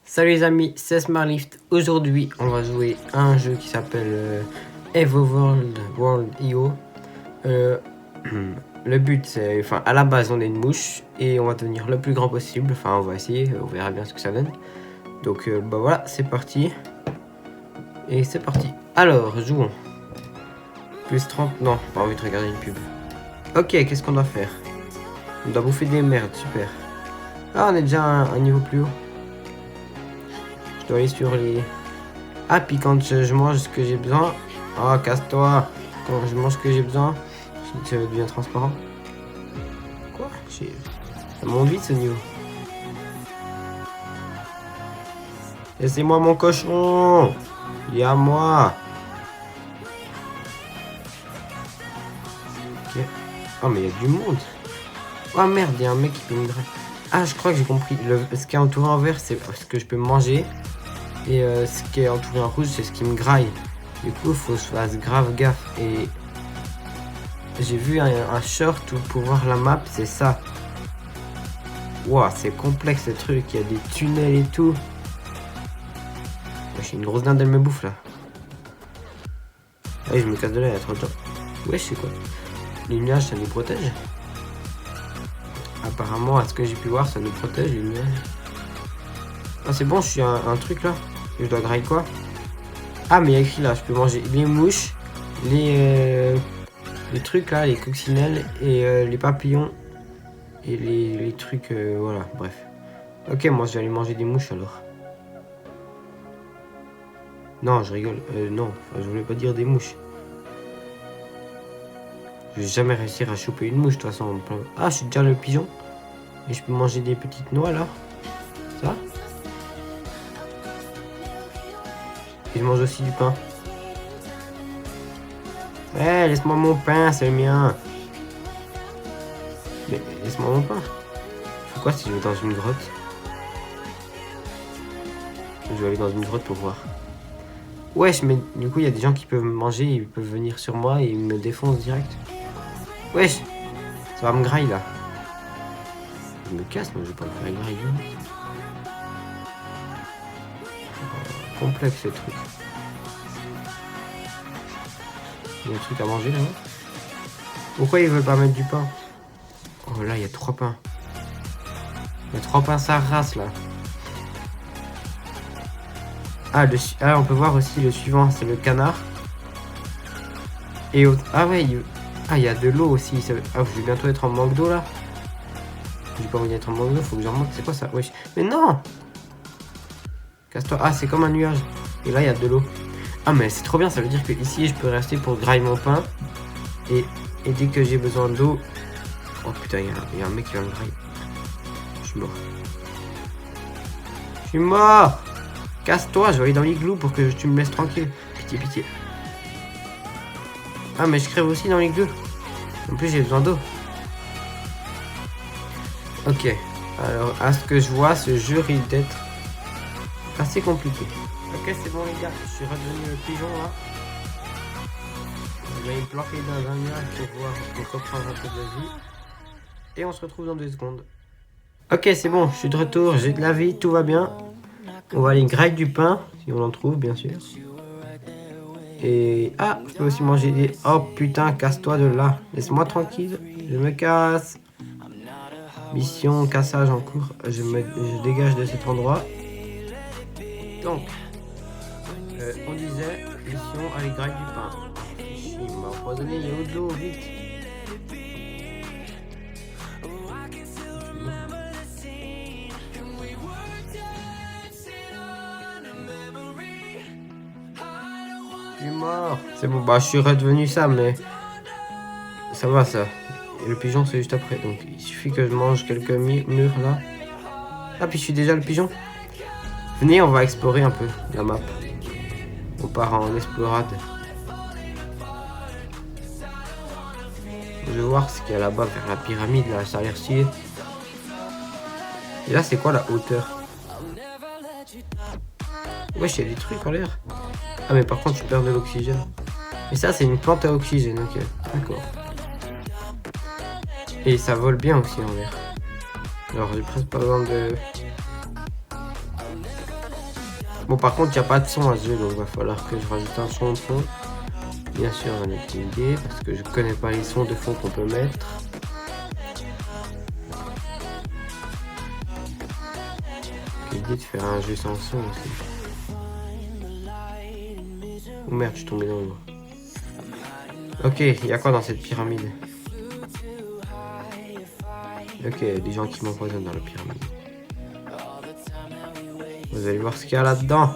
Salut les amis, c'est Smartlift. Aujourd'hui, on va jouer à un jeu qui s'appelle EvoWorld IO. Le but, c'est, à la base, on est une mouche et on va devenir le plus grand possible. Enfin, on va essayer, on verra bien ce que ça donne. Donc, voilà, c'est parti. Et c'est parti. Alors, jouons. Plus 30, non, pas envie de regarder une pub. Ok, qu'est-ce qu'on doit faire? On doit bouffer des merdes, super. Ah, on est déjà un niveau plus haut. Je dois aller sur les... Ah, puis quand je mange ce que j'ai besoin... Oh, casse-toi. Quand je mange ce que j'ai besoin, ça devient transparent. Quoi? Ça monte vite ce niveau. Laissez-moi mon cochon. Il est à moi. Ok. Oh, mais il y a du monde. Oh merde, il y a un mec qui peut me draguer. Ah, je crois que j'ai compris. Ce qui est entouré en vert, c'est ce que je peux manger. Et ce qui est entouré en rouge, c'est ce qui me graille. Du coup, il faut que je fasse grave gaffe. Et j'ai vu un short où pour voir la map, c'est ça. Waouh, c'est complexe ce truc. Il y a des tunnels et tout. J'ai une grosse dinde, elle me bouffe là. Allez, je me casse de là, il y a trop de gens. Ouais, je sais quoi. Les nuages, ça nous protège. Apparemment, à ce que j'ai pu voir, ça nous protège les nuages. Ah, c'est bon, je suis un truc là. Je dois grailler quoi? Ah, mais il y a écrit là, je peux manger les mouches, les trucs là, les coccinelles et les papillons et les trucs, voilà, bref. Ok, moi je vais aller manger des mouches alors. Non, je rigole. Non, je voulais pas dire des mouches. Je vais jamais réussir à choper une mouche de toute façon. Ah, je suis déjà le pigeon. Et je peux manger des petites noix là. Ça. Et je mange aussi du pain. Ouais, laisse-moi mon pain, c'est le mien. Mais laisse-moi mon pain. Pourquoi si je vais dans une grotte? Je vais aller dans une grotte pour voir. Wesh, mais du coup, il y a des gens qui peuvent me manger, ils peuvent venir sur moi et ils me défoncent direct. Wesh, ça va me grailler là. Je me casse, moi je vais pas me faire grailler. Complexe ce truc. Il y a un truc à manger là. Pourquoi ils veulent pas mettre du pain? Oh là, il y a 3 pains. Il y a 3 pains sa race là. Ah, on peut voir aussi le suivant, c'est le canard. Et ah ouais, il y a de l'eau aussi. Ah, je vais bientôt être en manque d'eau là. J'ai pas envie d'être en manque d'eau, faut que j'en manque. C'est quoi ça? Wesh. Mais non! Casse-toi. Ah, c'est comme un nuage. Et là, il y a de l'eau. Ah, mais c'est trop bien, ça veut dire que ici, je peux rester pour grailler mon pain. Et dès que j'ai besoin d'eau... Oh putain, il y a un mec qui va me grailler. Je suis mort. Je suis mort! Casse-toi, je vais aller dans l'igloo pour que tu me laisses tranquille. Pitié, pitié. Ah, mais je crève aussi dans l'igloo. En plus, j'ai besoin d'eau. Ok. Alors, à ce que je vois, ce jeu risque d'être assez compliqué. Ok, c'est bon les gars, je suis redevenu le pigeon là. Je vais me planquer dans un nuage pour reprendre un peu de vie. Et on se retrouve dans 2 secondes. Ok, c'est bon, je suis de retour, j'ai de la vie, tout va bien. On va aller grailler du pain, si on en trouve bien sûr. Et... Ah, je peux aussi manger des... Oh putain, casse-toi de là. Laisse-moi tranquille, je me casse. Mission, cassage en cours. Je dégage de cet endroit. Donc, on disait, mission, aller grailler du pain. Il m'a empoisonné, il y a de l'eau, vite. Je suis mort. C'est bon, bah je suis redevenu ça, mais ça va ça. Et le pigeon c'est juste après, donc il suffit que je mange quelques murs là. Ah, puis je suis déjà le pigeon. Venez, on va explorer un peu la map. On part en explorade. Je vais voir ce qu'il y a là-bas vers la pyramide là, ça a l'air stylé. Et là c'est quoi la hauteur? Wesh, il y a des trucs en l'air. Ah, mais par contre tu perds de l'oxygène. Et ça c'est une plante à oxygène, ok. D'accord. Et ça vole bien aussi en l'air. Alors j'ai presque pas besoin de... Bon, par contre, il n'y a pas de son à ce jeu, donc il va falloir que je rajoute un son de fond. Bien sûr, on a une idée, parce que je connais pas les sons de fond qu'on peut mettre. J'ai l'idée de faire un jeu sans son aussi. Oh merde, je suis tombé dans l'eau. Ok, il y a quoi dans cette pyramide? Ok, des gens qui m'empoisonnent dans la pyramide. Vous allez voir ce qu'il y a là-dedans.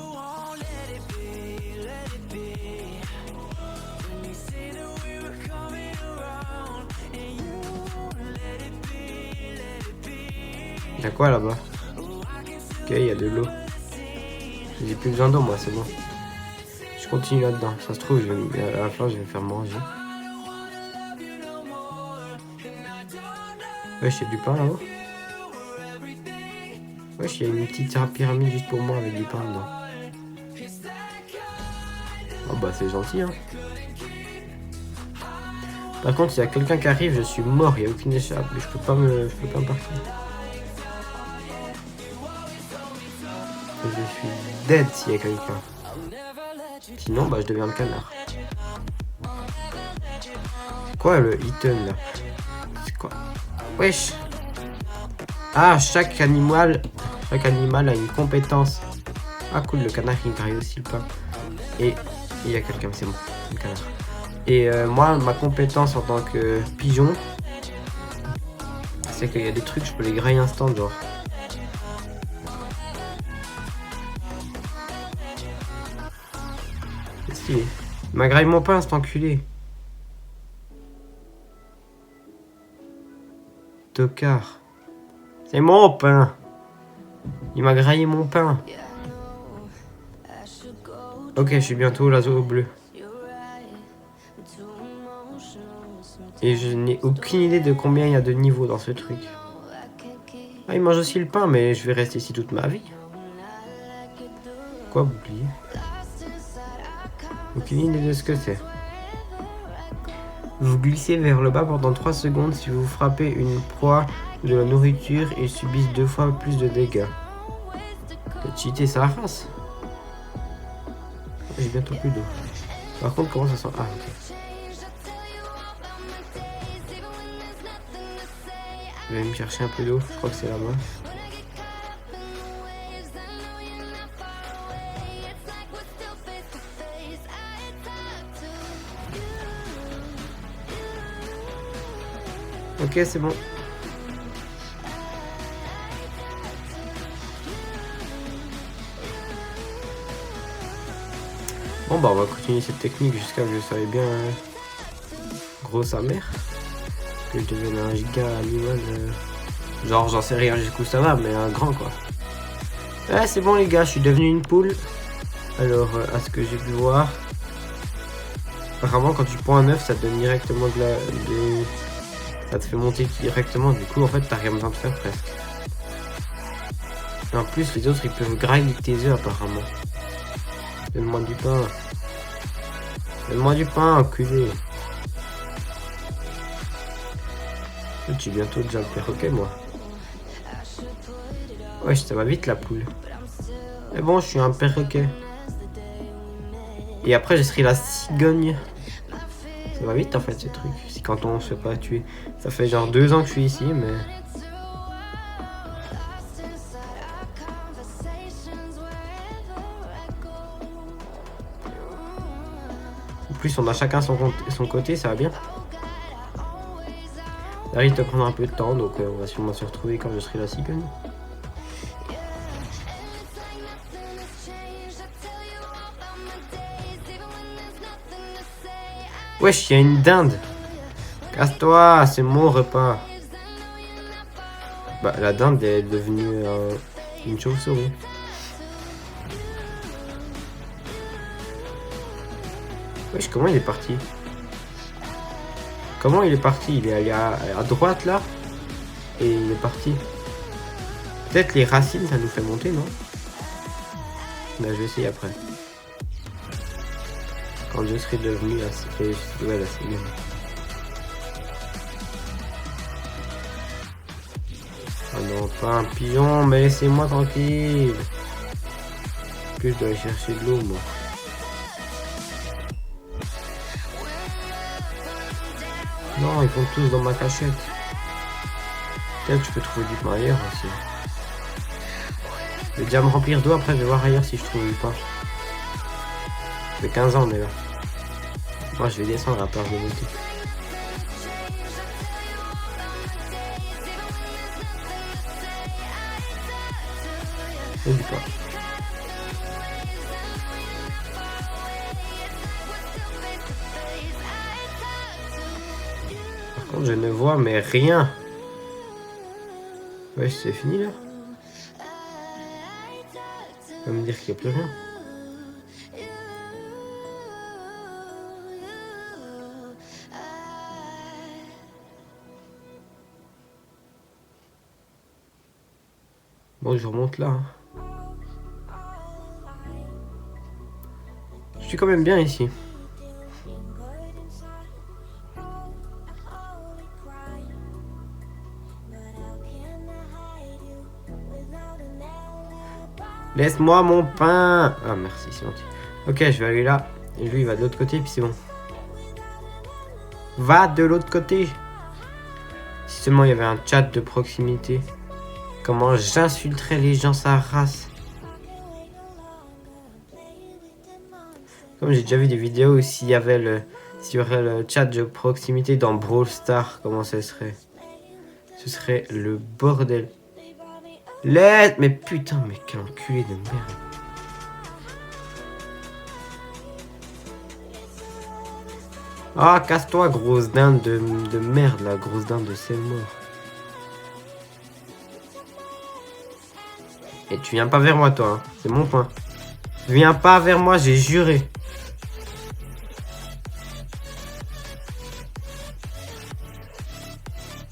Il y a quoi là-bas? Ok, il y a de l'eau. J'ai plus besoin d'eau, moi, c'est bon. Je continue là-dedans. Ça se trouve, à la fin, je vais me faire manger. Wesh, il y a du pain là-haut. Wesh, il y a une petite pyramide juste pour moi avec du pain dedans. Oh bah, c'est gentil, hein. Par contre, s'il y a quelqu'un qui arrive, je suis mort. Il n'y a aucune échappe. Mais je peux pas me partir. Je suis dead s'il y a quelqu'un. Sinon, bah, je deviens le canard. C'est quoi le item là? C'est quoi? Wesh! Ah, chaque animal a une compétence. Ah, cool, le canard il graille aussi le pain. Et il y a quelqu'un, c'est bon, le canard. Et moi, ma compétence en tant que pigeon, c'est qu'il y a des trucs, je peux les grailler instant, genre. Il m'a graillé mon pain, cet enculé. Tocard. C'est mon pain. Il m'a graillé mon pain. Ok, je suis bientôt au lasso bleu. Et je n'ai aucune idée de combien il y a de niveaux dans ce truc. Ah, il mange aussi le pain, mais je vais rester ici toute ma vie. Quoi, bouclier? Aucune idée de ce que c'est. Vous glissez vers le bas pendant 3 secondes. Si vous frappez une proie de la nourriture, ils subissent 2 fois plus de dégâts. T'as cheaté sa race. J'ai bientôt plus d'eau. Par contre, comment ça sent? Ah, ok. Je vais me chercher un peu d'eau. Je crois que c'est là-bas. Ok, c'est bon. Bon, bah, on va continuer cette technique jusqu'à ce que je savais bien gros sa mère. Que je devienne un giga animal. Genre, j'en sais rien jusqu'où ça va, mais un grand quoi. Ouais, c'est bon, les gars, je suis devenu une poule. Alors, à ce que j'ai pu voir, apparemment, quand tu prends un œuf, ça te donne directement ça te fait monter directement, du coup en fait t'as rien besoin de faire presque. Et en plus les autres ils peuvent grailler tes œufs apparemment. Donne-moi du pain. Donne-moi du pain, enculé. Je suis bientôt déjà le perroquet moi. Ouais, ça va vite la poule. Mais bon, je suis un perroquet. Et après je serai la cigogne. Ça va vite en fait ce truc, si quand on se fait pas tuer. Ça fait genre 2 ans que je suis ici, mais... En plus on a chacun son côté, ça va bien. Là il te prendra un peu de temps, donc on va sûrement se retrouver quand je serai la cigogne. Wesh, il y a une dinde. Casse-toi, c'est mon repas. Bah, la dinde est devenue une chauve-souris. Wesh, comment il est parti? Comment il est parti? Il est allé à droite là. Et il est parti. Peut-être les racines, ça nous fait monter, non? Bah, je vais essayer après. Quand je serai devenu assez... Ouais, là, c'est bien. Ah non, pas un pigeon, mais laissez-moi tranquille. plus, je dois aller chercher de l'eau, moi. Non, ils sont tous dans ma cachette. Peut-être que je peux trouver du pain ailleurs aussi. Je vais déjà me remplir d'eau, après je vais voir ailleurs si je trouve du pain. Ça fait 15 ans déjà. Moi je vais descendre à peur de monter. Et du pain. Par contre je ne vois mais rien. Ouais, c'est fini là. On va me dire qu'il n'y a plus rien. Bon, je remonte là. Hein. Je suis quand même bien ici. Laisse-moi mon pain. Ah merci, c'est gentil. Ok, je vais aller là. Et lui, il va de l'autre côté, puis c'est bon. Va de l'autre côté. Si seulement il y avait un chat de proximité. Comment j'insulterais les gens, sa race. Comme j'ai déjà vu des vidéos où s'il y avait s'il y aurait le chat de proximité dans Brawl Stars, comment ce serait? Ce serait le bordel. Mais putain, mais quel enculé de merde. Ah, casse-toi, grosse dinde de merde, la grosse dinde de c'est mort. Et tu viens pas vers moi, toi, hein. C'est mon point. Viens pas vers moi, j'ai juré.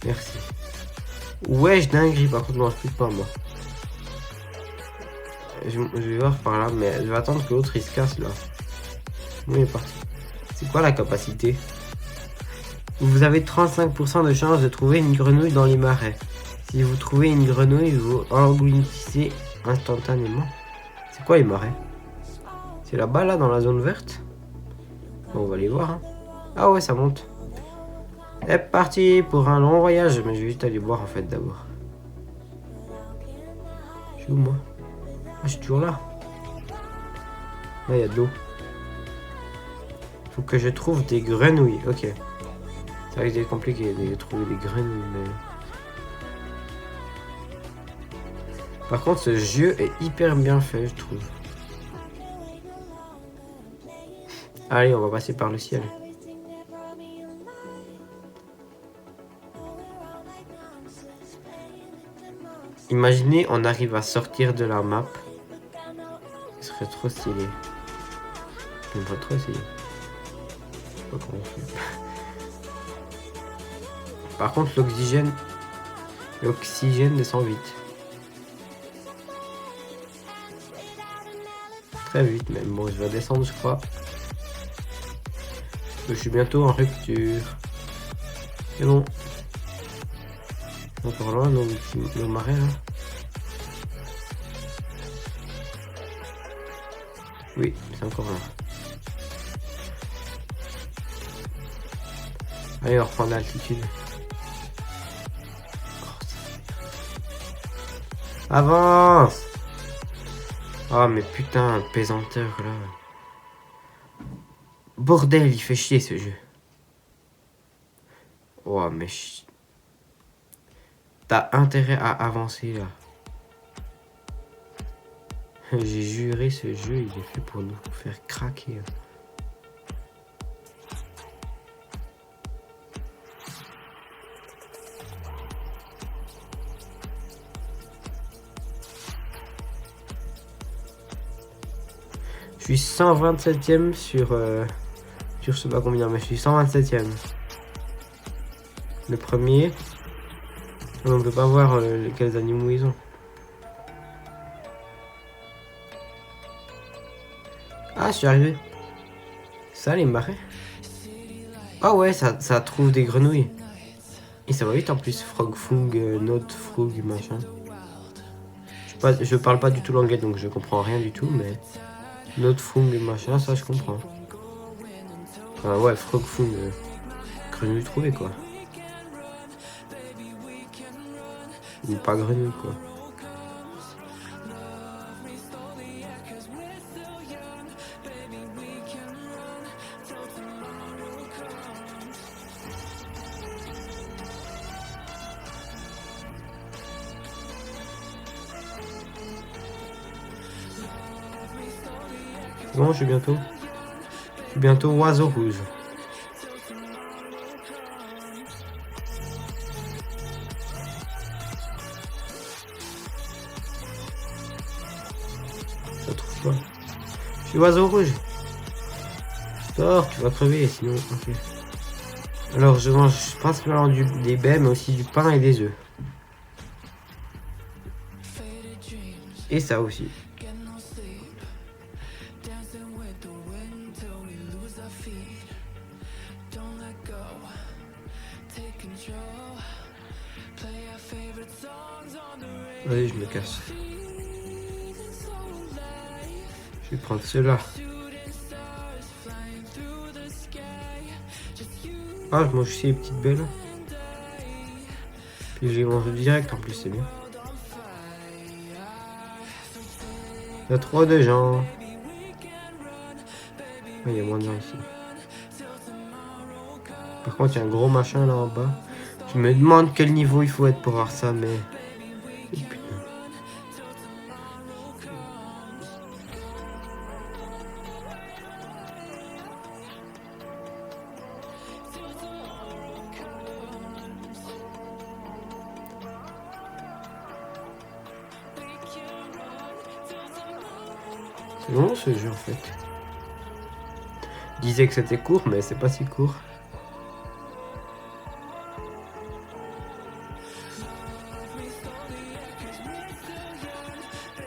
Merci. Wesh, dinguerie, par contre, je mange plus de pain, moi. Je vais voir par là, mais je vais attendre que l'autre il se casse là. Oui, il est parti. C'est quoi la capacité? Vous avez 35% de chance de trouver une grenouille dans les marais. Si vous trouvez une grenouille, vous engloutissez instantanément. C'est quoi les marais? C'est là-bas, là, dans la zone verte? Bon, on va aller voir. Hein. Ah ouais, ça monte. C'est parti pour un long voyage. Mais je vais juste aller boire, en fait, d'abord. Je suis où, moi? Ah, je suis toujours là. Là, il y a de l'eau. Faut que je trouve des grenouilles. Ok. Ça risque d'être compliqué de trouver des grenouilles, mais... Par contre, ce jeu est hyper bien fait, je trouve. Allez, on va passer par le ciel. Imaginez, on arrive à sortir de la map. Ce serait trop stylé. J'aimerais trop essayer. Je sais pas comment on fait. Par contre, l'oxygène descend vite. Très vite même. Bon, je vais descendre, je crois. Je suis bientôt en rupture. C'est bon. Encore loin, nos marais là. Oui, c'est encore loin. Allez, on reprend l'altitude. Avance! Ah, mais putain, pesanteur là. Bordel, il fait chier ce jeu. Oh, mais t'as intérêt à avancer là. J'ai juré, ce jeu, il est fait pour nous faire craquer. Je suis 127ème sur je sais pas combien, mais je suis 127ème. Le premier. On ne peut pas voir quels animaux ils ont. Ah, je suis arrivé. Ça, les marais. Ah ouais, ça trouve des grenouilles. Et ça va vite en plus. Frog, Fung, Note, Frog, machin. Je Je parle pas du tout l'anglais, donc je comprends rien du tout, mais notre fung et machin, ça je comprends. Enfin ouais, frog fung, grenouille trouvée quoi. Ou pas grenouille quoi. Bon, je suis bientôt oiseau rouge. Ça trouve pas. Je suis oiseau rouge. Sors, tu vas crever sinon. Ok. Alors je mange principalement des baies, mais aussi du pain et des œufs. Et ça aussi. Allez, je me casse. Je vais prendre cela. Ah, je mange aussi les petites belles. Puis je les mange direct en plus, c'est bien. Il y a trop de gens. Il y a moins de gens ici. Par contre, il y a un gros machin là en bas. Je me demande quel niveau il faut être pour voir ça, mais... Oh, putain. C'est long ce jeu en fait. Je disais que c'était court, mais c'est pas si court.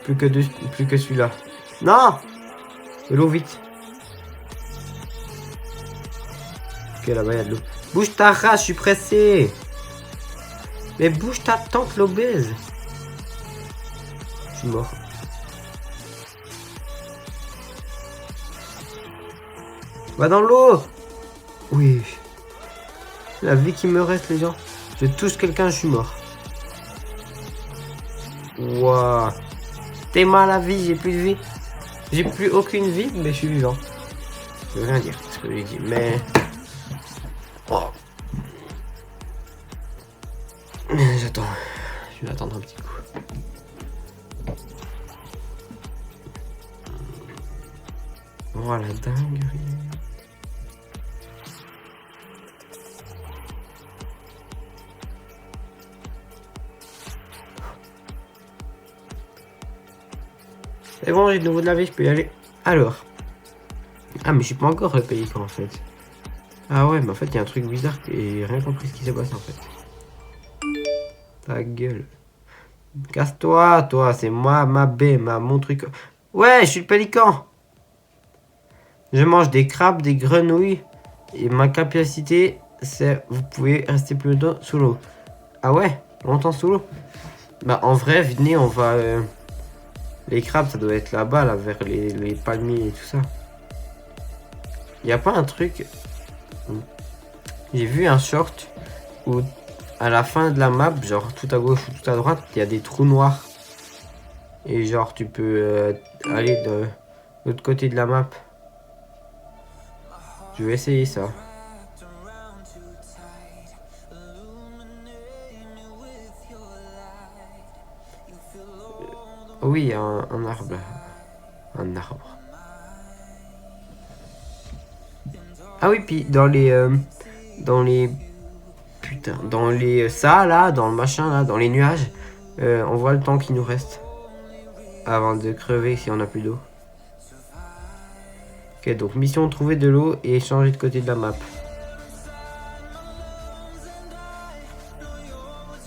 Plus que celui-là. Non! De l'eau vite. Ok, là-bas il y a de l'eau. Bouge ta race, je suis pressé. Mais bouge ta tante l'obèse. Je suis mort. Va dans l'eau. Oui. La vie qui me reste, les gens. Je touche quelqu'un, je suis mort. Waouh. T'es mal à la vie, j'ai plus de vie. J'ai plus aucune vie, mais je suis vivant. Je veux rien dire, ce que j'ai dit, mais... Oh. J'attends. Je vais attendre un petit coup. Voilà, dinguerie. C'est bon, j'ai de nouveau de la vie, je peux y aller. Alors. Ah, mais je suis pas encore le pélican en fait. Ah ouais, mais en fait, il y a un truc bizarre et j'ai rien compris ce qui s'est passé en fait. Ta gueule. Casse-toi, toi, c'est moi, mon truc. Ouais, je suis le pélican. Je mange des crabes, des grenouilles. Et ma capacité, c'est... Vous pouvez rester plus longtemps sous l'eau. Ah ouais, longtemps sous l'eau. Bah en vrai, venez, on va... Les crabes, ça doit être là-bas, là, vers les palmiers et tout ça. Y a pas un truc... J'ai vu un short où à la fin de la map, genre tout à gauche ou tout à droite, il y a des trous noirs. Et genre tu peux aller de l'autre côté de la map. Je vais essayer ça. Oui, il y a un arbre. Un arbre. Ah oui, puis dans les putain, dans les ça là, dans le machin là, dans les nuages, on voit le temps qui nous reste avant de crever si on a plus d'eau. Ok, donc mission trouver de l'eau et changer de côté de la map.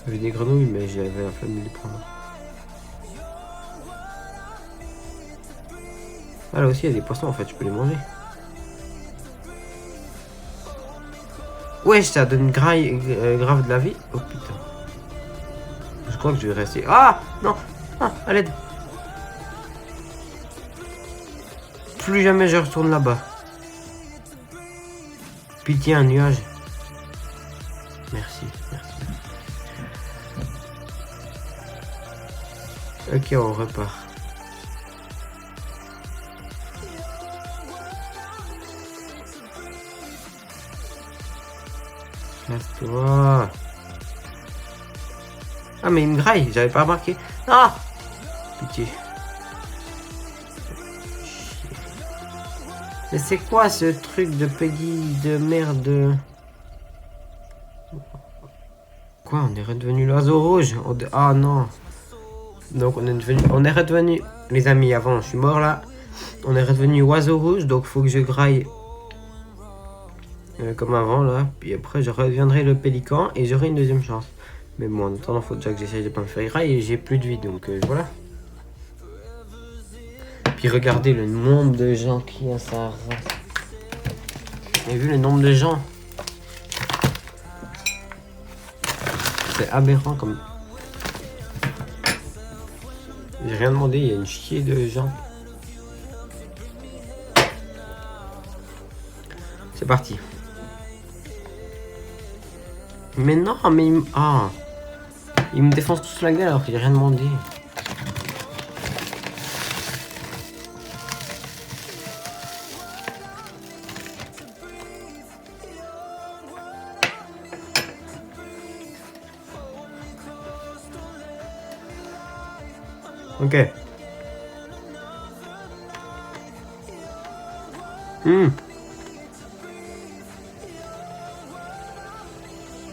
J'avais des grenouilles, mais j'avais la flemme de les prendre. Ah là aussi il y a des poissons en fait, je peux les manger. Ouais, ça donne grave de la vie. Oh putain. Je crois que je vais rester. Ah non. Ah, à l'aide. Plus jamais je retourne là-bas. Pitié, un nuage. Merci, merci. Ok, on repart. Laisse-toi. Ah, mais il me graille, j'avais pas remarqué. Ah! Pitié. Mais c'est quoi ce truc de Peggy de merde? Quoi, on est redevenu l'oiseau rouge? Ah non. Donc on est redevenu, les amis, avant, je suis mort là. On est redevenu oiseau rouge, donc faut que je graille comme avant là. Puis après, je reviendrai le pélican et j'aurai une deuxième chance. Mais bon, en attendant, faut déjà que j'essaye de pas me faire grailler et j'ai plus de vie, donc voilà. Puis regardez le nombre de gens qui a sa race. Vous avez vu le nombre de gens? C'est aberrant comme... J'ai rien demandé, il y a une chier de gens. C'est parti. Mais non, mais... Ah, ils me défoncent tous la gueule alors que j'ai rien demandé. Ok.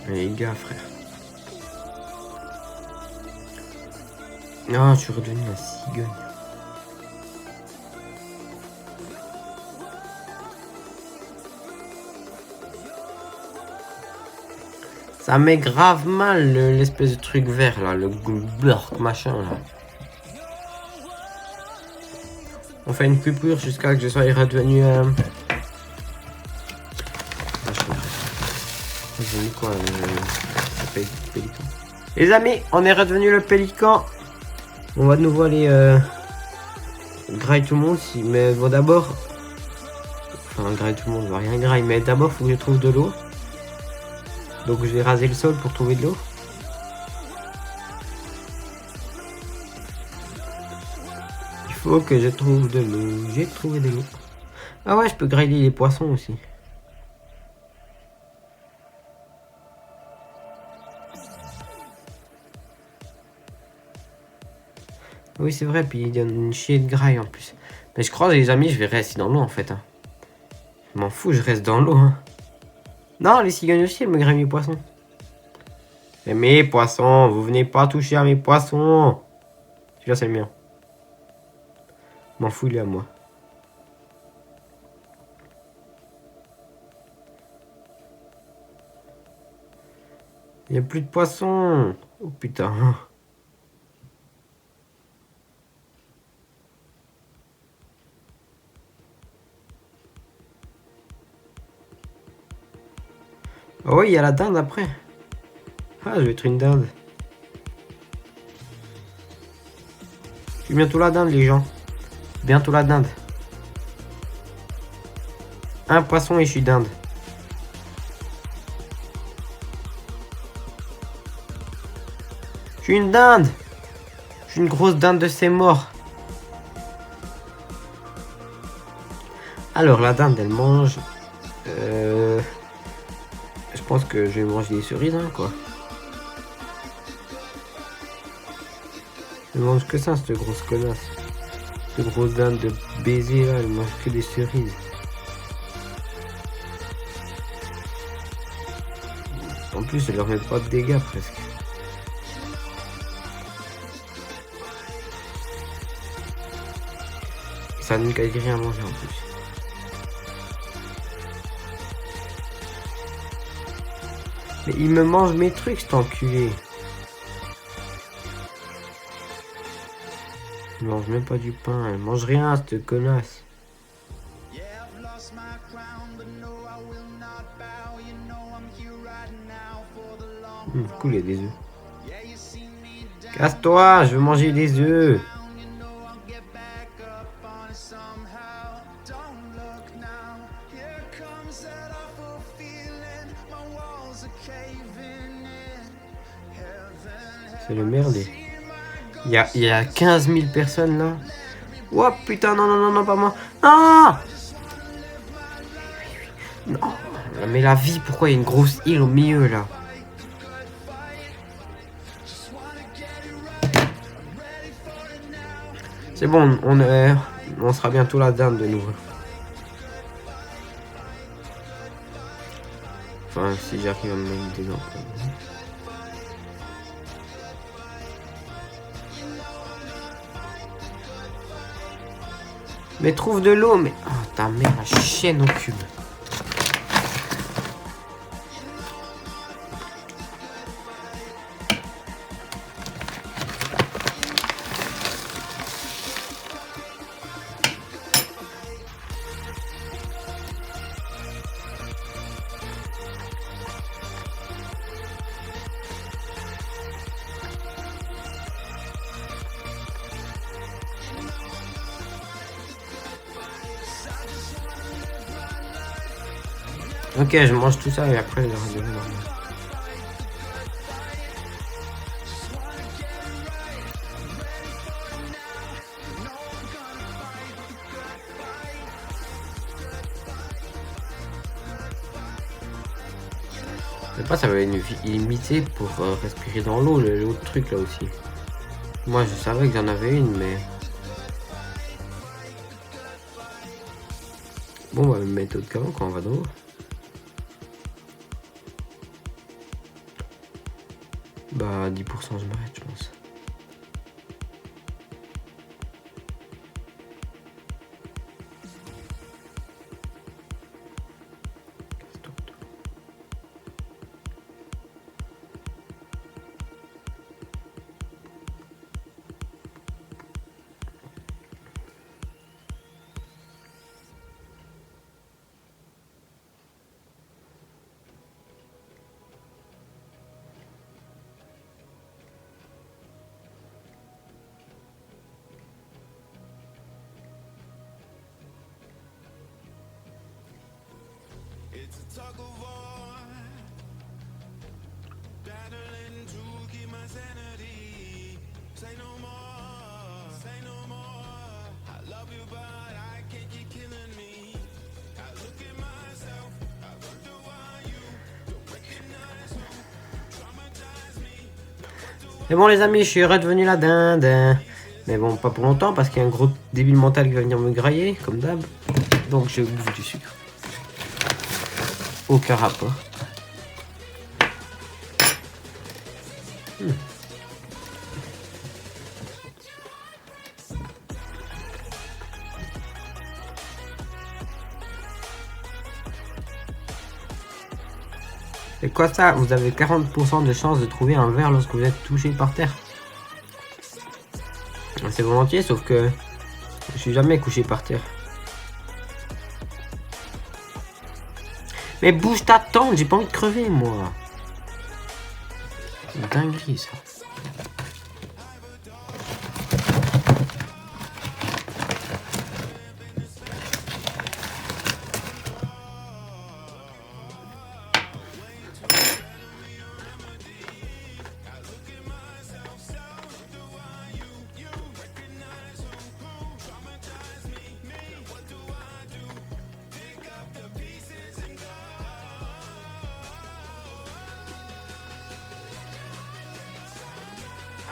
Les gars, frère. Ah, je suis redevenu la cigogne. Ça met grave mal l'espèce de truc vert là, le blurk machin là. On fait une coupure jusqu'à que je sois redevenu quoi, le pélican. Les amis, on est redevenu le pélican. On va de nouveau aller graille tout le monde si, mais bon d'abord, enfin graille tout le monde, on va rien graille, mais d'abord faut que je trouve de l'eau. Donc je vais raser le sol pour trouver de l'eau. Il faut que je trouve de l'eau. J'ai trouvé de l'eau. Ah ouais, je peux griller les poissons aussi. Oui, c'est vrai, puis il y a une chier de graille en plus. Mais je crois, les amis, je vais rester dans l'eau en fait. Hein. Je m'en fous, je reste dans l'eau. Hein. Non, les cigognes aussi, elles me graillent mes poissons. Et mes poissons, vous venez pas toucher à mes poissons. Celui-là, c'est le mien. Je m'en fous, il est à moi. Il n'y a plus de poissons. Oh putain. Oh oui, il y a la dinde après. Ah, je vais être une dinde. Je suis bientôt la dinde, les gens. Bientôt la dinde. Un poisson et je suis dinde. Je suis une dinde. Je suis une grosse dinde de ces morts. Alors, la dinde, elle mange... Je pense que je vais manger des cerises, hein, quoi. Elle mange que ça, cette grosse connasse. Cette grosse dinde de baiser, là, elle mange que des cerises. En plus, elle leur met pas de dégâts, presque. Ça ne gagne rien à manger, en plus. Mais il me mange mes trucs, cet enculé. Il mange même pas du pain. Elle mange rien, cette connasse. Cool, il y a des œufs. Casse-toi, je veux manger des œufs. C'est le merdier. Il y a 15 000 personnes là. Oh putain, non, non, non, non, pas moi. Non. Non. Mais la vie, pourquoi il y a une grosse île au milieu là? C'est bon, on sera bientôt la dinde de nouveau. Enfin, si j'arrive à me mettre des emplois. Mais trouve de l'eau, mais... Oh, ta mère, la chienne au cube. Ok, je mange tout ça et après je reviens. Je sais pas, ça va être une vie illimitée pour respirer dans l'eau, l'autre truc là aussi. Moi je savais que j'en avais une, mais... Bon, on va même mettre autre qu'avant quand on va dans l'eau. Bah 10% je m'arrête, je pense. Et bon les amis, je suis redevenu la dinde. Mais bon, pas pour longtemps parce qu'il y a un gros débile mental qui va venir me grailler, comme d'hab. Donc je bouffe du sucre. Aucun rapport. C'est quoi ça? Vous avez 40% de chance de trouver un verre lorsque vous êtes touché par terre. C'est volontiers, sauf que je suis jamais couché par terre. Mais bouge ta tente, j'ai pas envie de crever moi. C'est une dinguerie ça.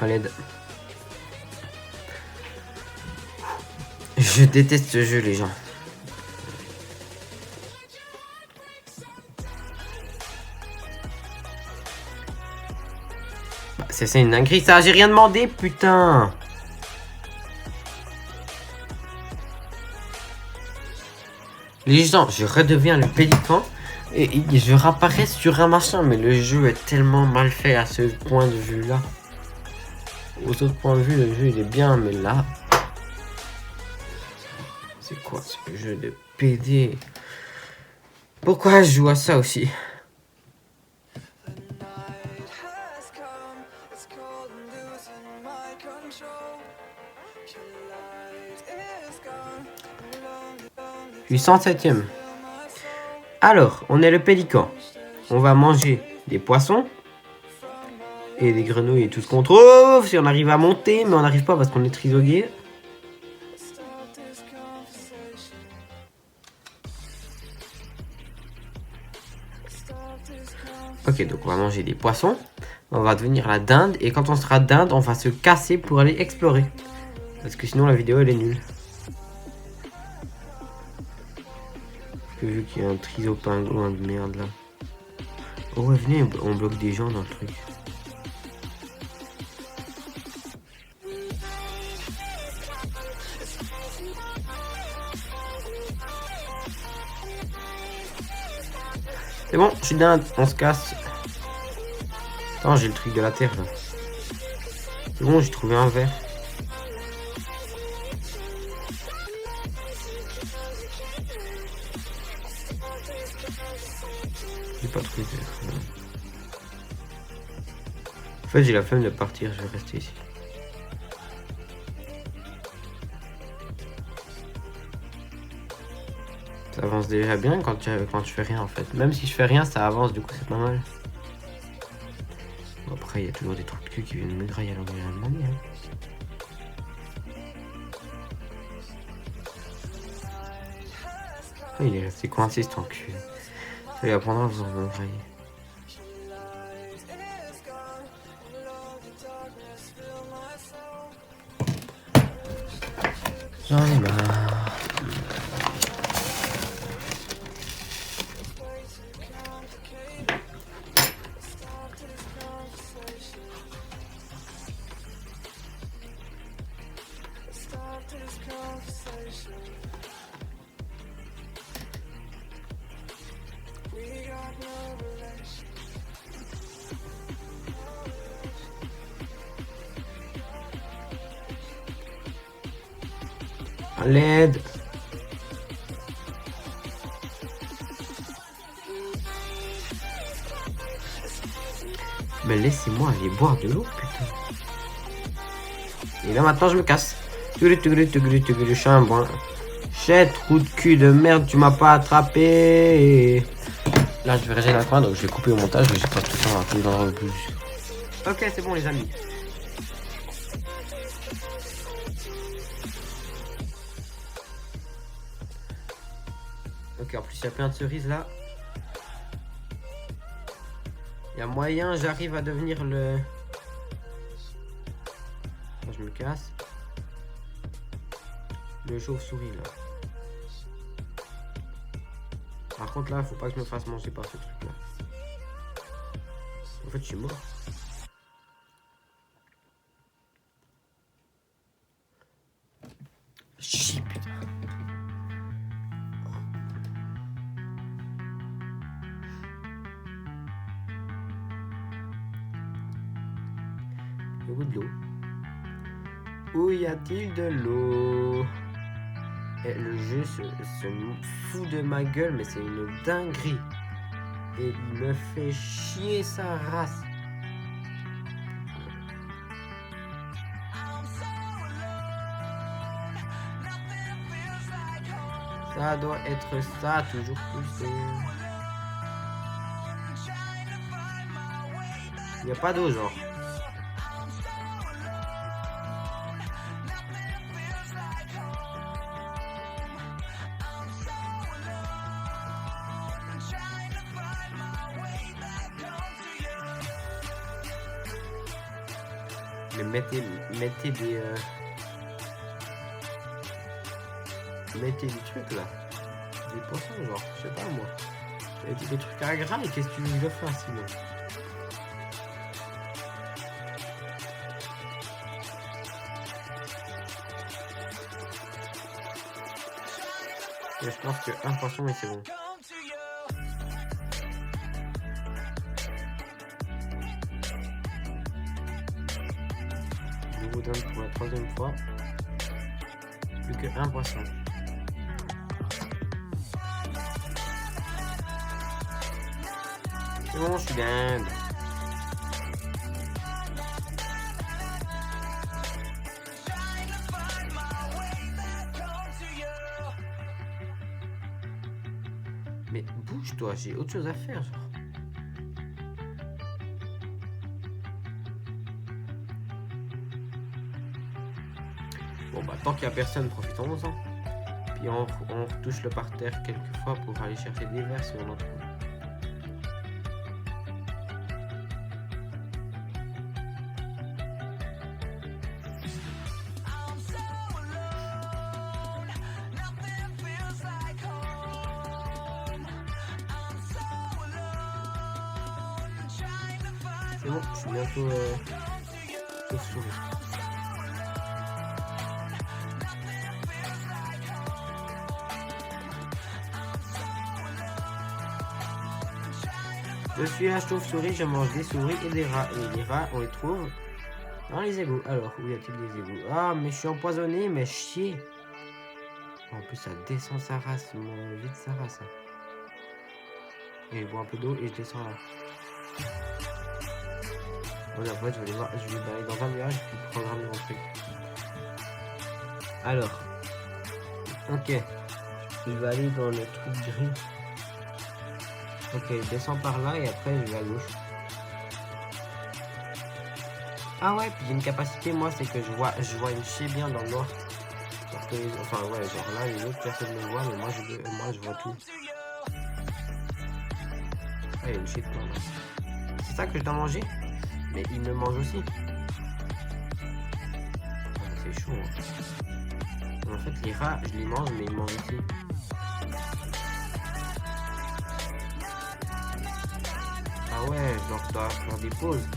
Allez. Je déteste ce jeu, les gens. Bah, c'est une dinguerie, ça. J'ai rien demandé, putain. Les gens, je redeviens le pélican et je réapparais sur un machin. Mais le jeu est tellement mal fait à ce point de vue-là. Aux autres points de vue, le jeu il est bien, mais là... C'est quoi ce jeu de PD? Pourquoi je joue à ça aussi? suis 107e. Alors, on est le pélican. On va manger des poissons. Et des grenouilles et tout ce qu'on trouve. Si on arrive à monter, mais on n'arrive pas parce qu'on est trisogué. Ok, donc on va manger des poissons. On va devenir la dinde. Et quand on sera dinde, on va se casser pour aller explorer. Parce que sinon la vidéo elle est nulle. Parce que vu qu'il y a un trisopingouin de merde là. Oh ouais, venez, on bloque des gens dans le truc. C'est bon, je suis dinde, on se casse. Attends, j'ai le truc de la terre là. C'est bon, j'ai trouvé un verre. J'ai pas trouvé de verre. En fait, j'ai la flemme de partir, je vais rester ici. Ça avance déjà bien quand tu fais rien en fait. Même si je fais rien, ça avance, du coup c'est pas mal. Bon, après, il y a toujours des trous de cul qui viennent me grailler à l'environnement. Oh, il est resté coincé cet enculé. Ça lui apprendra à vous en grailler. J'en ai marre. À l'aide. Mais laissez-moi aller boire de l'eau, putain. Et là maintenant je me casse. Je suis un bon. Chette, trou de cul de merde, tu m'as pas attrapé. Là je vais régler la coin, donc je vais couper au montage, mais j'ai pas tout le temps à tous les endroits le plus. Ok, c'est bon les amis. Ok, en plus il y a plein de cerises là. Il y a moyen, j'arrive à devenir le... Là, je me casse. Le chauve-souris là. Par contre là, faut pas que je me fasse manger par ce truc là. En fait, je suis mort. Chut, putain. Le goût de l'eau. Où y a-t-il de l'eau? Et le jeu se fout de ma gueule, mais c'est une dinguerie. Et il me fait chier sa race. Ça doit être ça, toujours plus. Il n'y a pas d'eau, genre. Mais mettez des... Mettez des trucs là. Des poissons, genre, je sais pas moi. Mettez des trucs à gras, et qu'est-ce que tu veux que je fasse sinon? Et je pense que un poisson et c'est bon. Je vous donne pour la troisième fois. Plus qu'un poisson. C'est bon, je suis dingue. Mais bouge-toi, j'ai autre chose à faire, genre. Bon bah tant qu'il n'y a personne, profitons-en. Puis on retouche le parterre quelques fois pour aller chercher des verres si on en trouve. C'est bon, je suis bientôt chauve-souris. Je suis la chauve-souris, je mange des souris et des rats. Et les rats, on les trouve dans les égouts. Alors, où y a-t-il des égouts? Ah, mais je suis empoisonné, mais chier. En plus, ça descend sa race, vite sa race. Et je bois un peu d'eau et je descends là. Bon, après, je vais aller dans un nuage puis programmer mon truc. Alors, ok. Je vais aller dans le truc gris. Ok, je descends par là et après je vais à gauche. Ah ouais, puis j'ai une capacité, moi, c'est que je vois une chier bien dans le noir. Enfin, ouais, genre là, les autres personnes me voient, mais moi je vois tout. Ah, il y a une chier de toi, là. C'est ça que je dois manger? Mais il me mange aussi. Ah, c'est chaud. Hein. En fait, les rats, je les mange, mais ils mangent aussi. Ah ouais, genre je dois faire des pauses.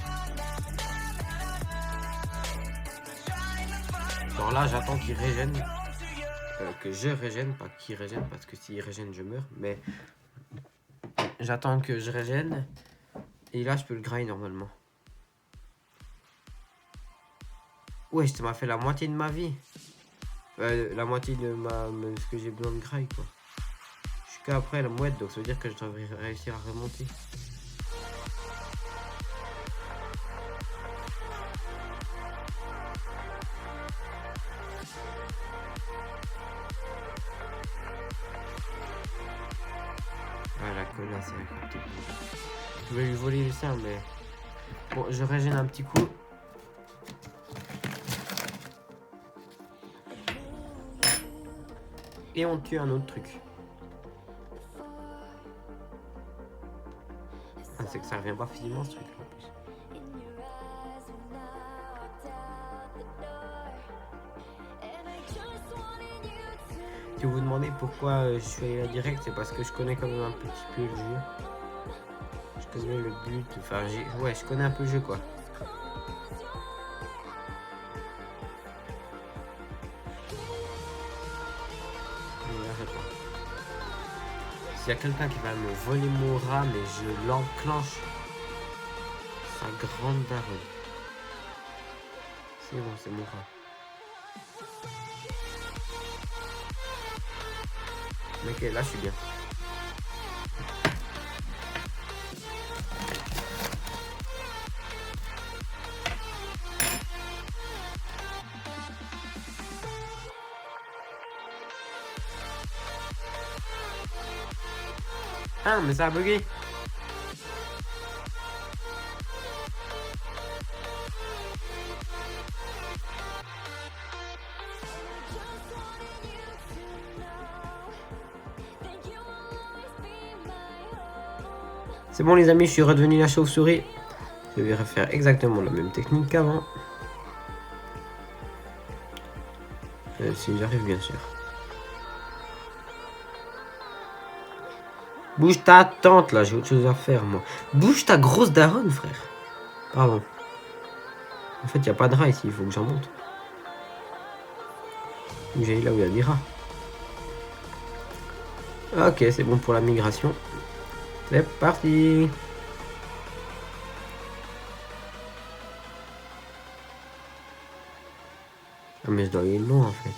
Genre là, j'attends qu'il régène. Que je régène, pas qu'il régène, parce que s'il régène, je meurs. Mais j'attends que je régène. Et là, je peux le grind normalement. Ouais, ça m'a fait la moitié de ma vie. La moitié de ce que j'ai besoin de grind, quoi. Je suis qu'après la mouette, donc ça veut dire que je devrais réussir à remonter. Ah la connasse, elle a capté. Je vais lui voler le sien, mais... Bon, je régène un petit coup. Et on tue un autre truc. Ah, c'est que ça revient pas physiquement ce truc là en plus. Si vous vous demandez pourquoi je suis allé là direct, c'est parce que je connais quand même un petit peu le jeu. Je connais le but, enfin ouais, je connais un peu le jeu quoi. S'il y a quelqu'un qui va me voler mon rat, mais je l'enclenche. Sa grande daronne. C'est bon, c'est mon rat. Ok, là je suis bien. Ah, mais ça a bugué. C'est bon les amis, je suis redevenu la chauve-souris. Je vais refaire exactement la même technique qu'avant. Si j'arrive bien sûr. Bouge ta tente là, j'ai autre chose à faire moi. Bouge ta grosse daronne frère. Pardon. En fait il n'y a pas de rat ici, il faut que j'en monte. J'ai là où il y a des rats. Ok, c'est bon pour la migration. C'est parti. Ah mais je dois aller loin en fait.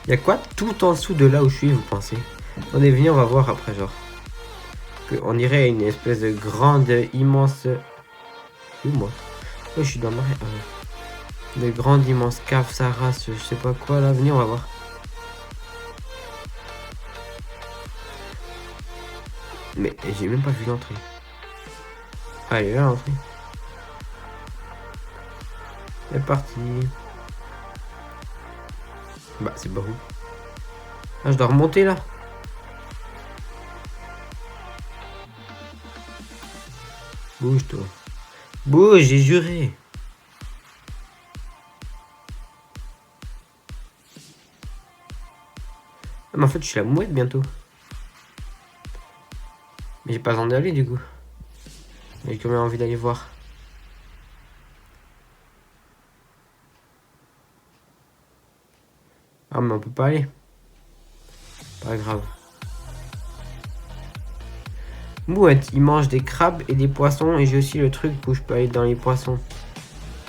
Il y a quoi tout en dessous de là où je suis, vous pensez? On est venu, on va voir après genre. On irait à une espèce de grande, immense... Où moi? Oh, je suis dans ma... Des grandes immenses caves, Sarras, je sais pas quoi là. Venez, on va voir. Mais j'ai même pas vu l'entrée. Ah, elle est là l'entrée. C'est parti. Bah, c'est pas où. Ah, je dois remonter là. Bouge toi. Bouge, j'ai juré. Ah, mais en fait, je suis la mouette bientôt. Mais j'ai pas envie d'aller du coup. J'ai quand même envie d'aller voir. Ah, mais on peut pas aller. Pas grave. Mouette, il mange des crabes et des poissons. Et j'ai aussi le truc où je peux aller dans les poissons.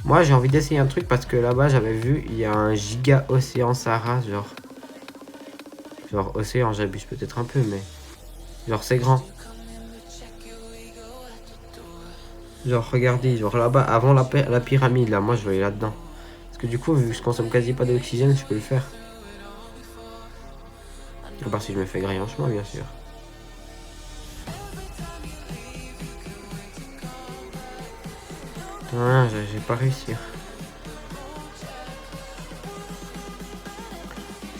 Moi, j'ai envie d'essayer un truc parce que là-bas, j'avais vu, il y a un giga océan Sahara, genre. Genre océan, j'abuse peut-être un peu, mais. Genre, c'est grand. Genre, regardez, genre là-bas, avant la pyramide, là, moi, je vais aller là-dedans. Parce que du coup, vu que je consomme quasi pas d'oxygène, je peux le faire. À part si je me fais griller en chemin, bien sûr. Putain, j'ai pas réussi.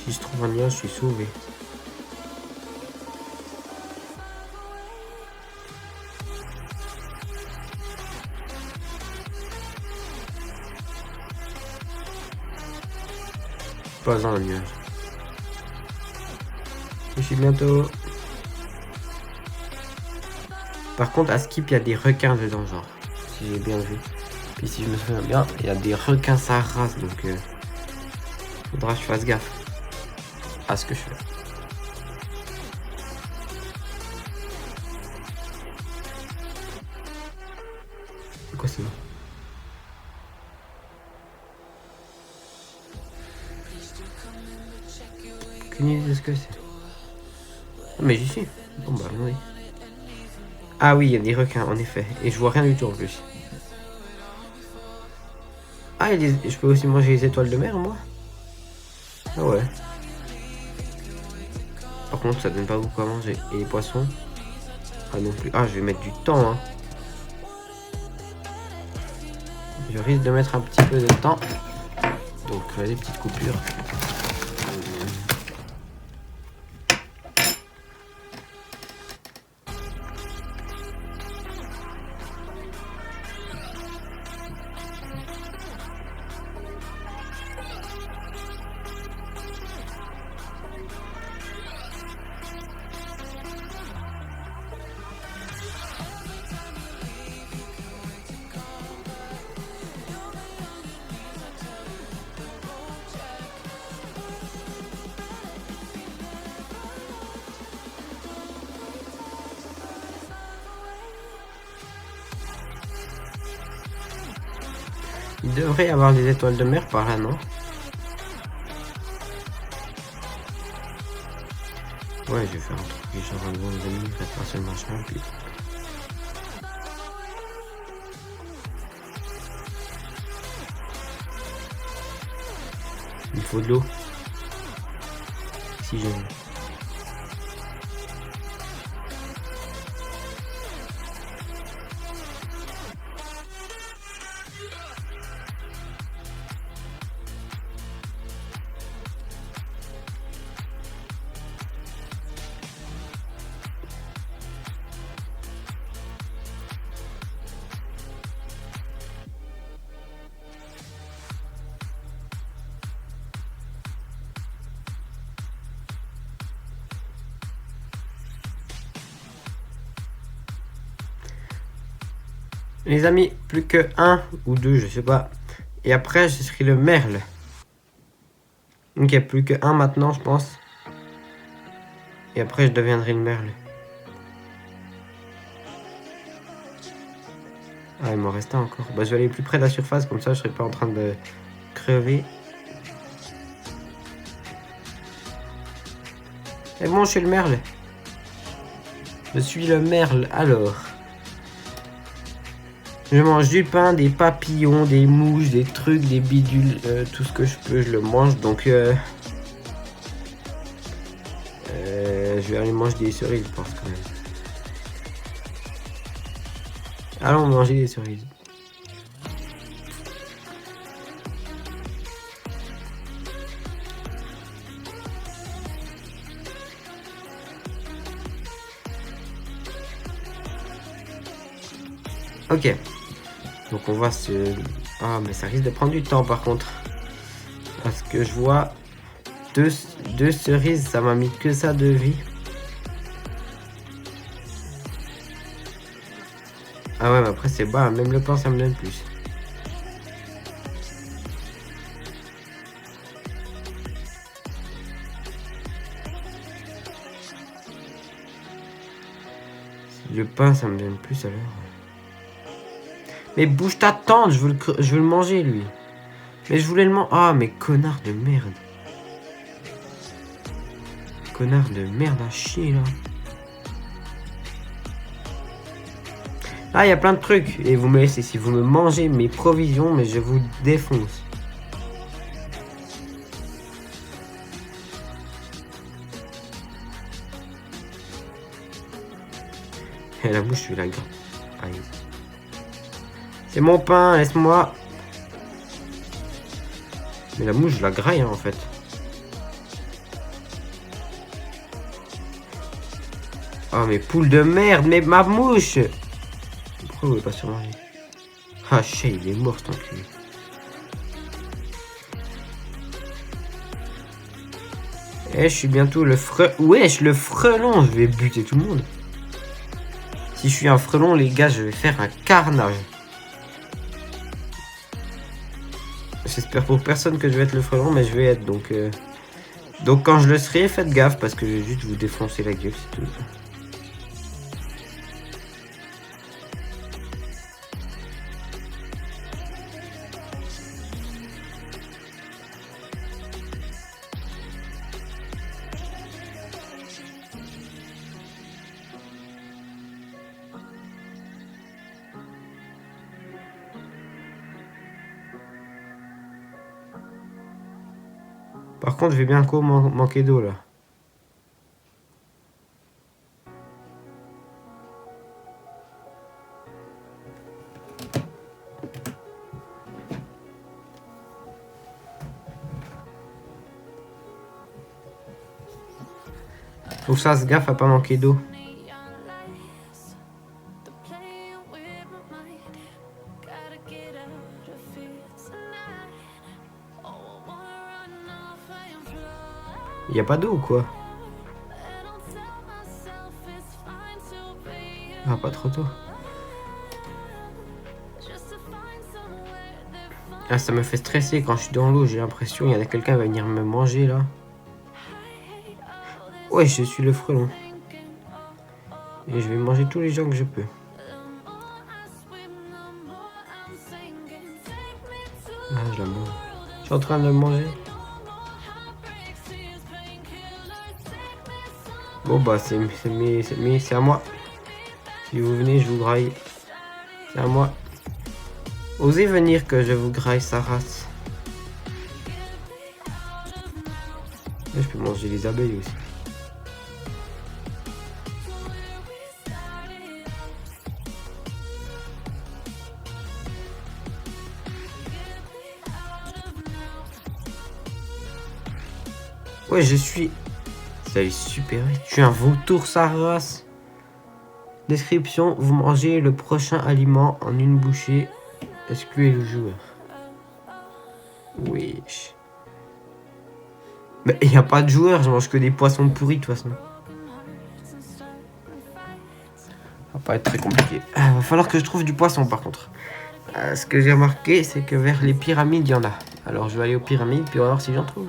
Si je trouve un lien, je suis sauvé. Pas un nuage. Je suis bientôt. Par contre, à Skip, il y a des requins dedans, genre. Si j'ai bien vu. Puis si je me souviens bien, il y a des requins Saharas, donc faudra que je fasse gaffe à ce que je fais. C'est quoi ça? Aucune idée de ce que c'est. Ah, mais j'y suis. Bon bah oui. Ah oui, il y a des requins, en effet. Et je vois rien du tout en plus. Ah, je peux aussi manger les étoiles de mer, moi? Ah ouais. Par contre, ça donne pas beaucoup à manger. Et les poissons? Ah non plus. Ah, je vais mettre du temps, hein. Je risque de mettre un petit peu de temps. Donc, des petites coupures. Il devrait y avoir des étoiles de mer par là, non? Ouais, je vais faire un truc genre un bon demi, faites pas seulement chemin, puis. Il faut de l'eau. Si j'aime. Les amis, plus que 1 ou 2, je sais pas. Et après, je serai le merle. Ok, plus que 1 maintenant, je pense. Et après, je deviendrai le merle. Ah, il m'en reste un encore. Bah, je vais aller plus près de la surface, comme ça, je serai pas en train de crever. Et bon, je suis le merle. Je suis le merle, alors. Je mange du pain, des papillons, des mouches, des trucs, des bidules, tout ce que je peux, je le mange. Donc, je vais aller manger des cerises, je pense quand même. Allons manger des cerises. Ok. Donc on va se... Ah mais ça risque de prendre du temps par contre. Parce que je vois deux cerises, ça m'a mis que ça de vie. Ah ouais mais après c'est bas, même le pain ça me donne plus. Le pain ça me donne plus alors. Mais bouge ta tente, je veux le manger lui. Mais je voulais le manger. Ah mais connard de merde. Connard de merde à chier là. Ah il y a plein de trucs. Et vous me laissez, si vous me mangez mes provisions, mais je vous défonce. Et la bouche je la gratte. Aïe. C'est mon pain, laisse-moi. Mais la mouche, je la graille hein, en fait. Oh mais poule de merde, mais ma mouche. Pourquoi vous voulez pas surmanger? Ah chien, il est mort cet enculé. Eh, je suis bientôt le Wesh, le frelon, je vais buter tout le monde. Si je suis un frelon, les gars, je vais faire un carnage. J'espère pour personne que je vais être le frelon, mais je vais être, donc... Donc quand je le serai, faites gaffe, parce que je vais juste vous défoncer la gueule, c'est tout. Par contre, je vais bien manquer d'eau, là. Faut que je fasse gaffe à pas manquer d'eau. Y a pas d'eau ou quoi? Ah, pas trop tôt. Ah, ça me fait stresser quand je suis dans l'eau. J'ai l'impression qu'il y a quelqu'un qui va venir me manger là. Ouais, je suis le frelon. Et je vais manger tous les gens que je peux. Ah, je la mange. Je suis en train de le manger. Bon bah c'est à moi. Si vous venez, je vous graille. C'est à moi. Osez venir que je vous graille sa race. Là, je peux manger les abeilles aussi. Ouais, je suis... Ça est super vite. Je suis un vautour sa race. Description, vous mangez le prochain aliment en une bouchée. Excluez le joueur. Wesh. Mais il n'y a pas de joueur, je mange que des poissons pourris de toute façon. Ça va pas être très compliqué. Va falloir que je trouve du poisson par contre. Ce que j'ai remarqué, c'est que vers les pyramides, il y en a. Alors je vais aller aux pyramides, puis on va voir si j'en trouve.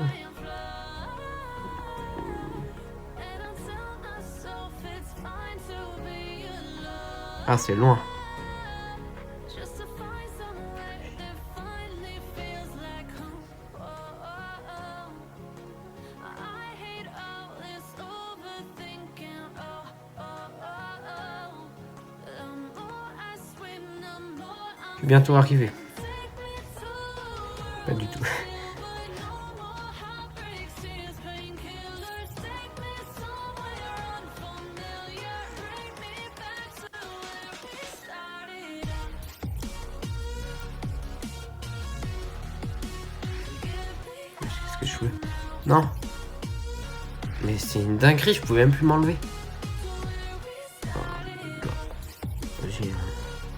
Ah, c'est loin. bientôt arriver. Pas du tout. Qu'est-ce que je fais? Non. Mais c'est une dinguerie, je pouvais même plus m'enlever.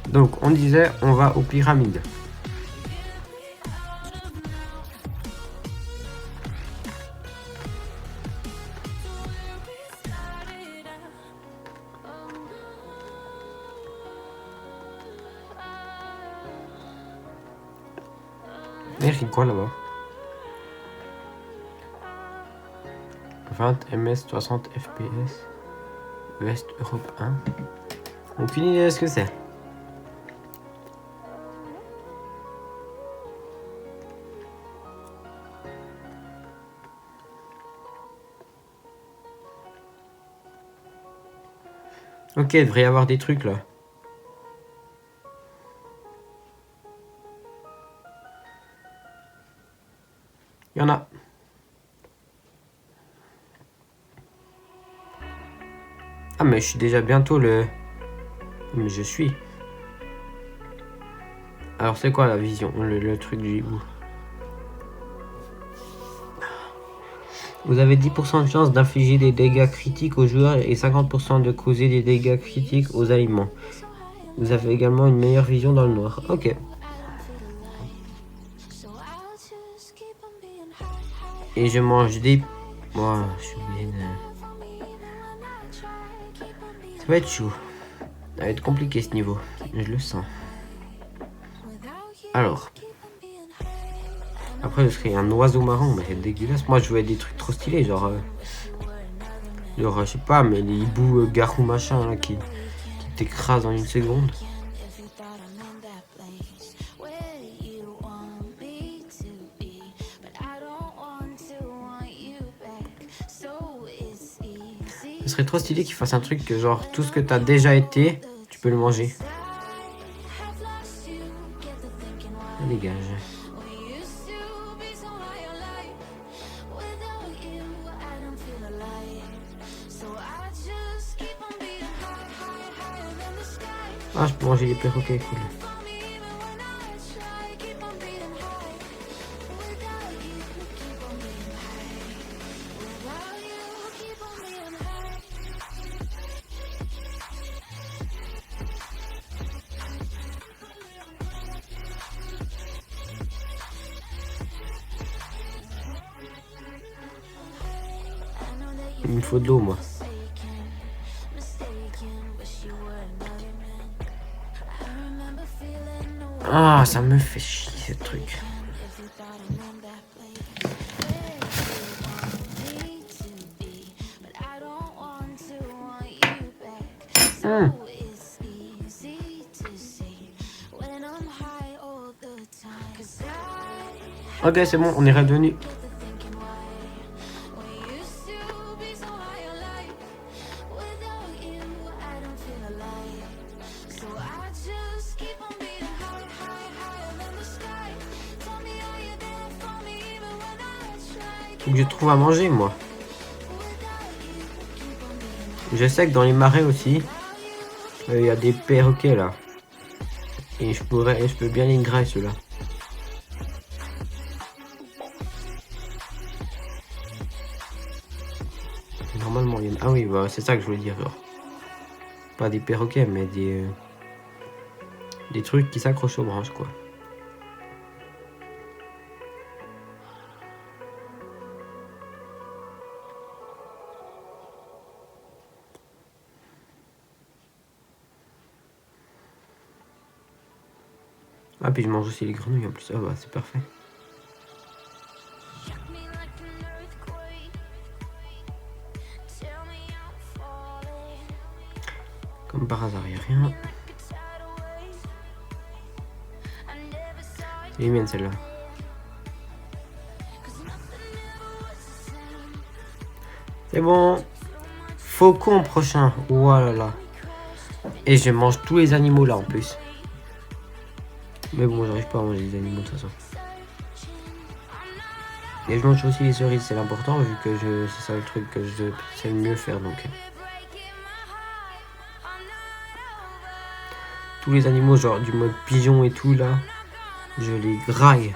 Donc on disait on va aux pyramides. Mais il quoi là-bas? 20 ms 60 fps. West Europe 1. Aucune idée de ce que c'est. Ok, il devrait y avoir des trucs là. Il y en a. Ah mais je suis déjà bientôt le... Mais je suis. Alors c'est quoi la vision? Le truc du hibou. Vous avez 10% de chance d'infliger des dégâts critiques aux joueurs et 50% de causer des dégâts critiques aux aliments. Vous avez également une meilleure vision dans le noir. Ok. Et je mange des... Moi, je suis obligé de... Ça va être chaud. Ça va être compliqué ce niveau. Je le sens. Alors. Après, je serais un oiseau marron, mais c'est dégueulasse. Moi, je voulais des trucs trop stylés, genre... je sais pas, mais les hiboux garous machin, là, qui t'écrasent en une seconde. Ce serait trop stylé qu'ils fassent un truc que genre tout ce que t'as déjà été, tu peux le manger. Dégage. Ah, je peux manger les perroquets, cool. Il me faut de l'eau, moi. Ah, ça me fait chier, ce truc. Ok, c'est bon, on est redevenu. Faut que je trouve à manger, moi. Je sais que dans les marais aussi, il y a des perroquets là. Et je peux bien les grailler ceux-là. Normalement, il y en a... Ah oui, bah, c'est ça que je voulais dire. Genre. Pas des perroquets, mais des trucs qui s'accrochent aux branches, quoi. Ah, puis je mange aussi les grenouilles en plus. Ah bah, c'est parfait. Comme par hasard, il n'y a rien. C'est les miennes, celle-là. C'est bon. Faucon prochain. Oh là là. Et je mange tous les animaux là en plus. Mais bon, j'arrive pas à manger des animaux de toute façon. Et je mange aussi les cerises, c'est l'important vu que c'est ça le truc que je sais le mieux faire donc. Tous les animaux, genre du mode pigeon et tout là, je les graille.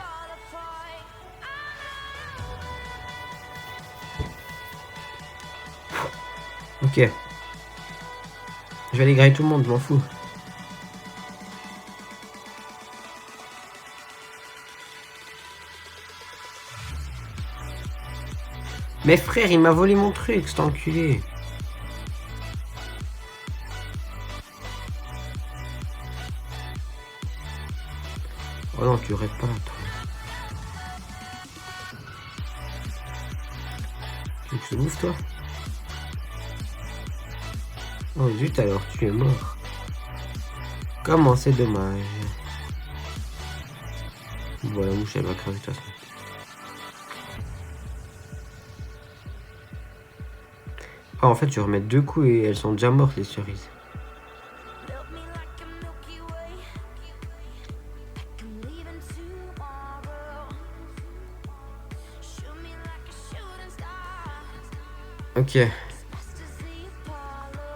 Ok. Je vais aller grailler tout le monde, je m'en fous. Mais frère, il m'a volé mon truc, cet enculé. Oh non, tu aurais pas, toi. Tu veux que je te bouffe, toi? Oh zut, alors, tu es mort. Comment c'est dommage. Bon, la mouche, elle va crever de toute façon. Ah, en fait, je remets 2 coups et elles sont déjà mortes, les cerises. Ok.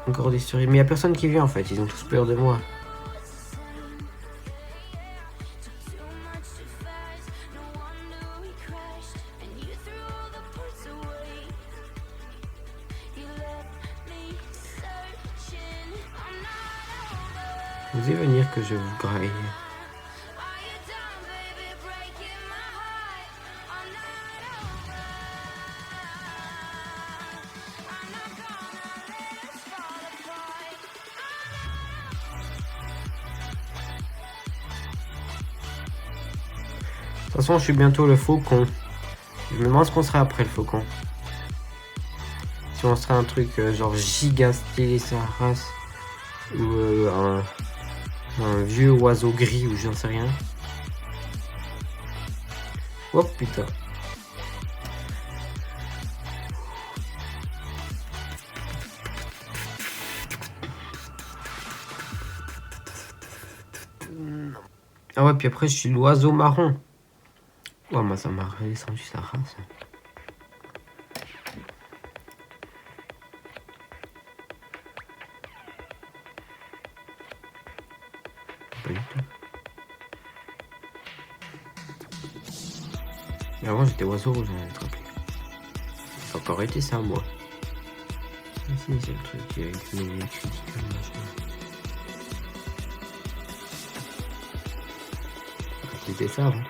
Encore des cerises. Mais il n'y a personne qui vient, en fait. Ils ont tous peur de moi. Vous allez venir que je vous graille. De toute façon, je suis bientôt le faucon. Je me demande ce qu'on sera après le faucon. Si on sera un truc genre giga stylé sa race. Ou un vieux oiseau gris ou j'en sais rien. Oh putain. Ah ouais, puis après je suis l'oiseau marron. Ouais, moi ça m'a redescendu sa race. Pas du tout. Mais avant j'étais oiseau rouge, j'en ai attrapé. Ça a encore été ça, moi. Ici, c'est le truc avec les critiques. C'était ça, hein.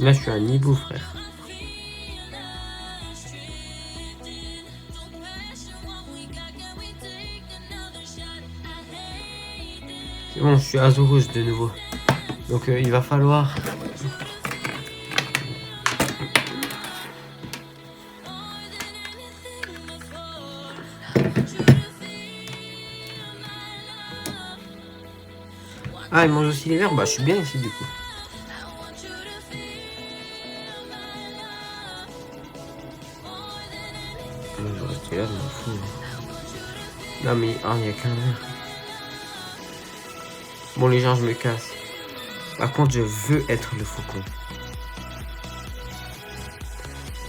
Là, je suis un hibou, frère. C'est bon, je suis oiseau rouge de nouveau. Donc, il va falloir... Ah, il mange aussi les verres. Bah, je suis bien ici, du coup. Je vais rester là, je m'en fous. Non, mais il n'y a qu'un verre. Bon, les gens, je me casse. Par contre, je veux être le faucon.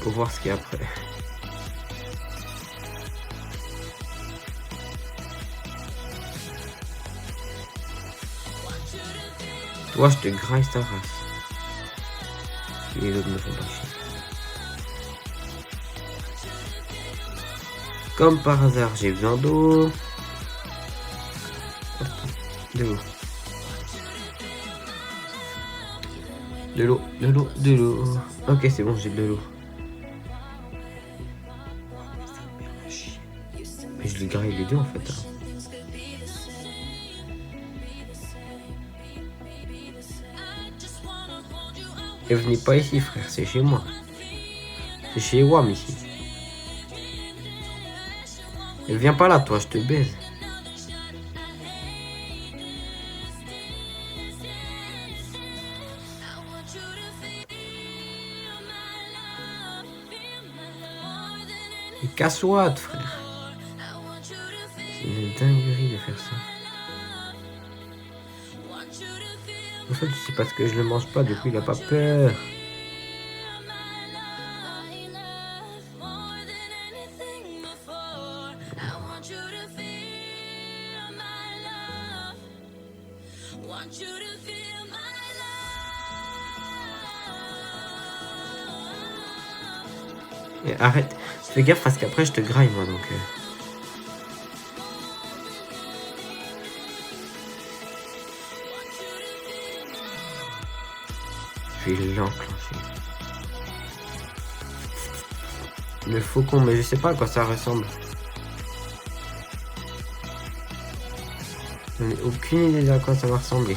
Pour voir ce qu'il y a après. Toi, je te graille ta race. Et les autres me font pas chier. Comme par hasard, j'ai besoin d'eau. De l'eau. De l'eau, de l'eau, de l'eau. Ok, c'est bon, j'ai de l'eau. Mais je les graille les deux en fait. Hein. Et venez pas ici, frère, c'est chez moi. C'est chez WAM ici. Et viens pas là, toi, je te baise. Et casse-toi, frère. C'est une dinguerie de faire ça. En fait, c'est parce que je le mange pas, du coup, il a pas peur. Et arrête, fais gaffe parce qu'après je te graille moi donc. Je vais l'enclencher. Le faucon, mais je sais pas à quoi ça ressemble. Je n'ai aucune idée à quoi ça va ressembler.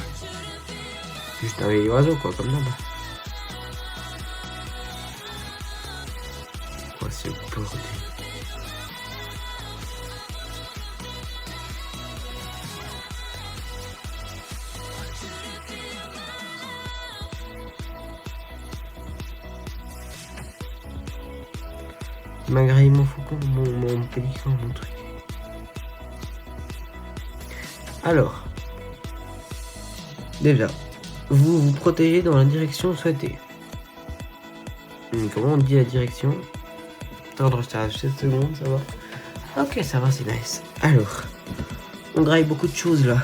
Juste un vieil oiseau quoi, comme d'hab. Quoi ce bordel? Il m'a graillé mon faucon, mon pélican, mon truc. Alors, déjà, vous vous protégez dans la direction souhaitée. Comment on dit la direction? Attends, je t'arrête 7 secondes, ça va? Ok, ça va, c'est nice. Alors, on graille beaucoup de choses là.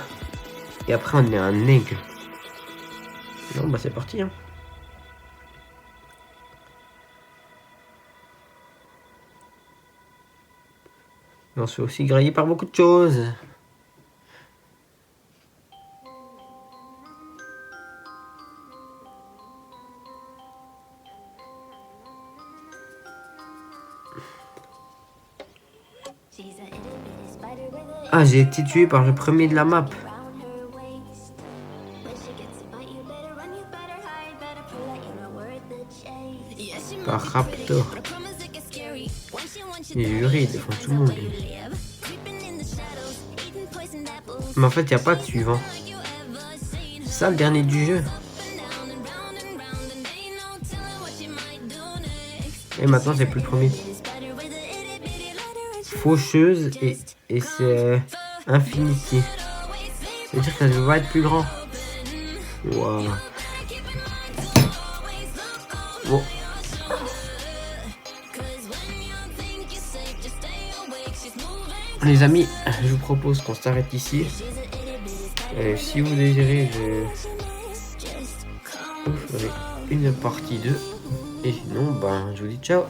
Et après, on est un aigle. Non, bah c'est parti, hein. Et on se fait aussi grailler par beaucoup de choses. Ah, j'ai été tué par le premier de la map. Par Raptor. Il est juré, il défend tout le monde. Mais en fait, il n'y a pas de suivant. C'est ça le dernier du jeu. Et maintenant, c'est plus le premier. Faucheuse et c'est Infinity. Ça veut dire que ça devrait être plus grand. Waouh. Bon. Les amis, je vous propose qu'on s'arrête ici. Si vous désirez, je ferai une partie 2. Et sinon, ben, je vous dis ciao.